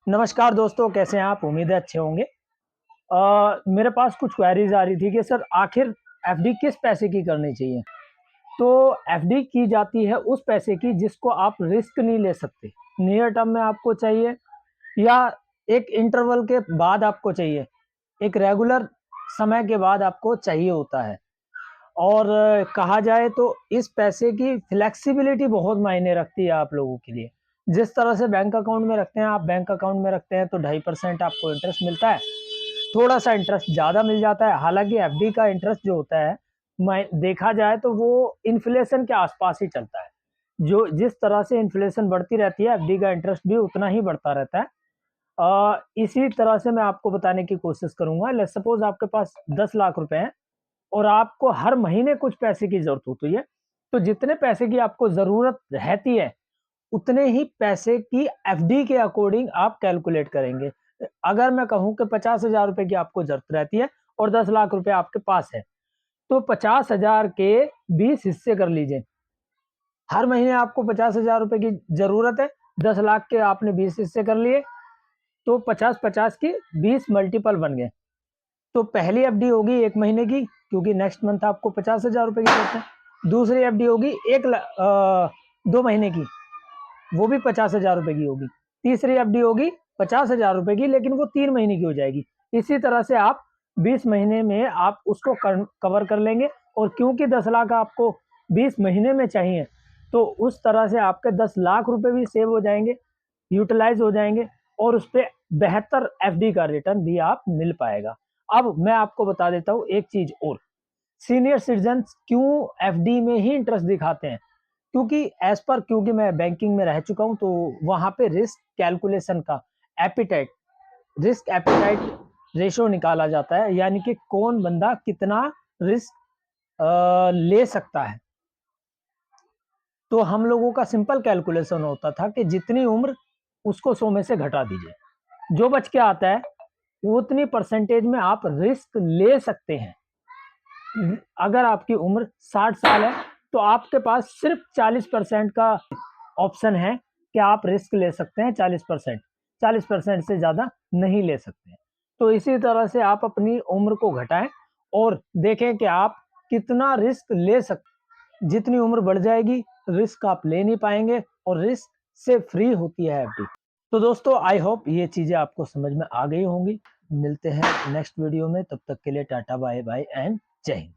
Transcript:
नमस्कार दोस्तों, कैसे हैं आप? उम्मीद है अच्छे होंगे। मेरे पास कुछ क्वेरीज आ रही थी कि सर आखिर एफडी किस पैसे की करनी चाहिए? तो एफडी की जाती है उस पैसे की जिसको आप रिस्क नहीं ले सकते। नियर टर्म में आपको चाहिए या एक इंटरवल के बाद आपको चाहिए, एक रेगुलर समय के बाद आपको चाहिए होता है। और कहा जाए तो इस पैसे की फ्लेक्सिबिलिटी बहुत मायने रखती है आप लोगों के लिए। जिस तरह से बैंक अकाउंट में रखते हैं, आप बैंक अकाउंट में रखते हैं तो 2.5% आपको इंटरेस्ट मिलता है। थोड़ा सा इंटरेस्ट ज़्यादा मिल जाता है, हालांकि एफडी का इंटरेस्ट जो होता है देखा जाए तो वो इन्फ्लेशन के आसपास ही चलता है। जो जिस तरह से इन्फ्लेशन बढ़ती रहती है, एफडी का इंटरेस्ट भी उतना ही बढ़ता रहता है। इसी तरह से मैं आपको बताने की कोशिश करूंगा। लेट्स सपोज आपके पास 10 लाख रुपए हैं और आपको हर महीने कुछ पैसे की जरूरत होती है, तो जितने पैसे की आपको जरूरत रहती है उतने ही पैसे की एफडी के अकॉर्डिंग आप कैलकुलेट करेंगे। अगर मैं कहूं कि 50,000 रुपए की आपको जरूरत रहती है और 10 लाख रुपए आपके पास है, तो 50,000 के 20 हिस्से कर लीजिए। हर महीने आपको 50,000 रुपए की जरूरत है, 10 लाख के आपने 20 हिस्से कर लिए, तो 50-50 की 20 मल्टीपल बन गए। तो पहली एफडी होगी 1 महीने की, क्योंकि नेक्स्ट मंथ आपको 50,000 रुपए की जरूरत है। दूसरी एफडी होगी 2 महीने की, वो भी 50,000 रुपए की होगी। तीसरी एफडी होगी 50,000 रुपए की, लेकिन वो 3 महीने की हो जाएगी। इसी तरह से आप 20 महीने में आप उसको कवर कर लेंगे। और क्योंकि 10 लाख आपको 20 महीने में चाहिए, तो उस तरह से आपके 10 लाख रुपए भी सेव हो जाएंगे, यूटिलाइज हो जाएंगे, और उस पर बेहतर एफडी का रिटर्न भी आप मिल पाएगा। अब मैं आपको बता देता हूँ एक चीज और। सीनियर सिटीजन क्यों एफडी में ही इंटरेस्ट दिखाते हैं? क्योंकि मैं बैंकिंग में रह चुका हूं, तो वहां पे रिस्क कैलकुलेशन का एपिटाइट रिस्क एपिटाइट रेशो निकाला जाता है, यानी कि कौन बंदा कितना रिस्क ले सकता है। तो हम लोगों का सिंपल कैलकुलेशन होता था कि जितनी उम्र उसको 100 में से घटा दीजिए, जो बच के आता है उतनी परसेंटेज में आप रिस्क ले सकते हैं। अगर आपकी उम्र 60 साल है, तो आपके पास सिर्फ 40% का ऑप्शन है कि आप रिस्क ले सकते हैं। 40%, 40% से ज्यादा नहीं ले सकते हैं। तो इसी तरह से आप अपनी उम्र को घटाएं और देखें कि आप कितना रिस्क ले सकते। जितनी उम्र बढ़ जाएगी, रिस्क आप ले नहीं पाएंगे, और रिस्क से फ्री होती है एफडी। तो दोस्तों, आई होप ये चीजें आपको समझ में आ गई होंगी। मिलते हैं नेक्स्ट वीडियो में, तब तक के लिए टाटा बाय बाय एंड जय हिंद।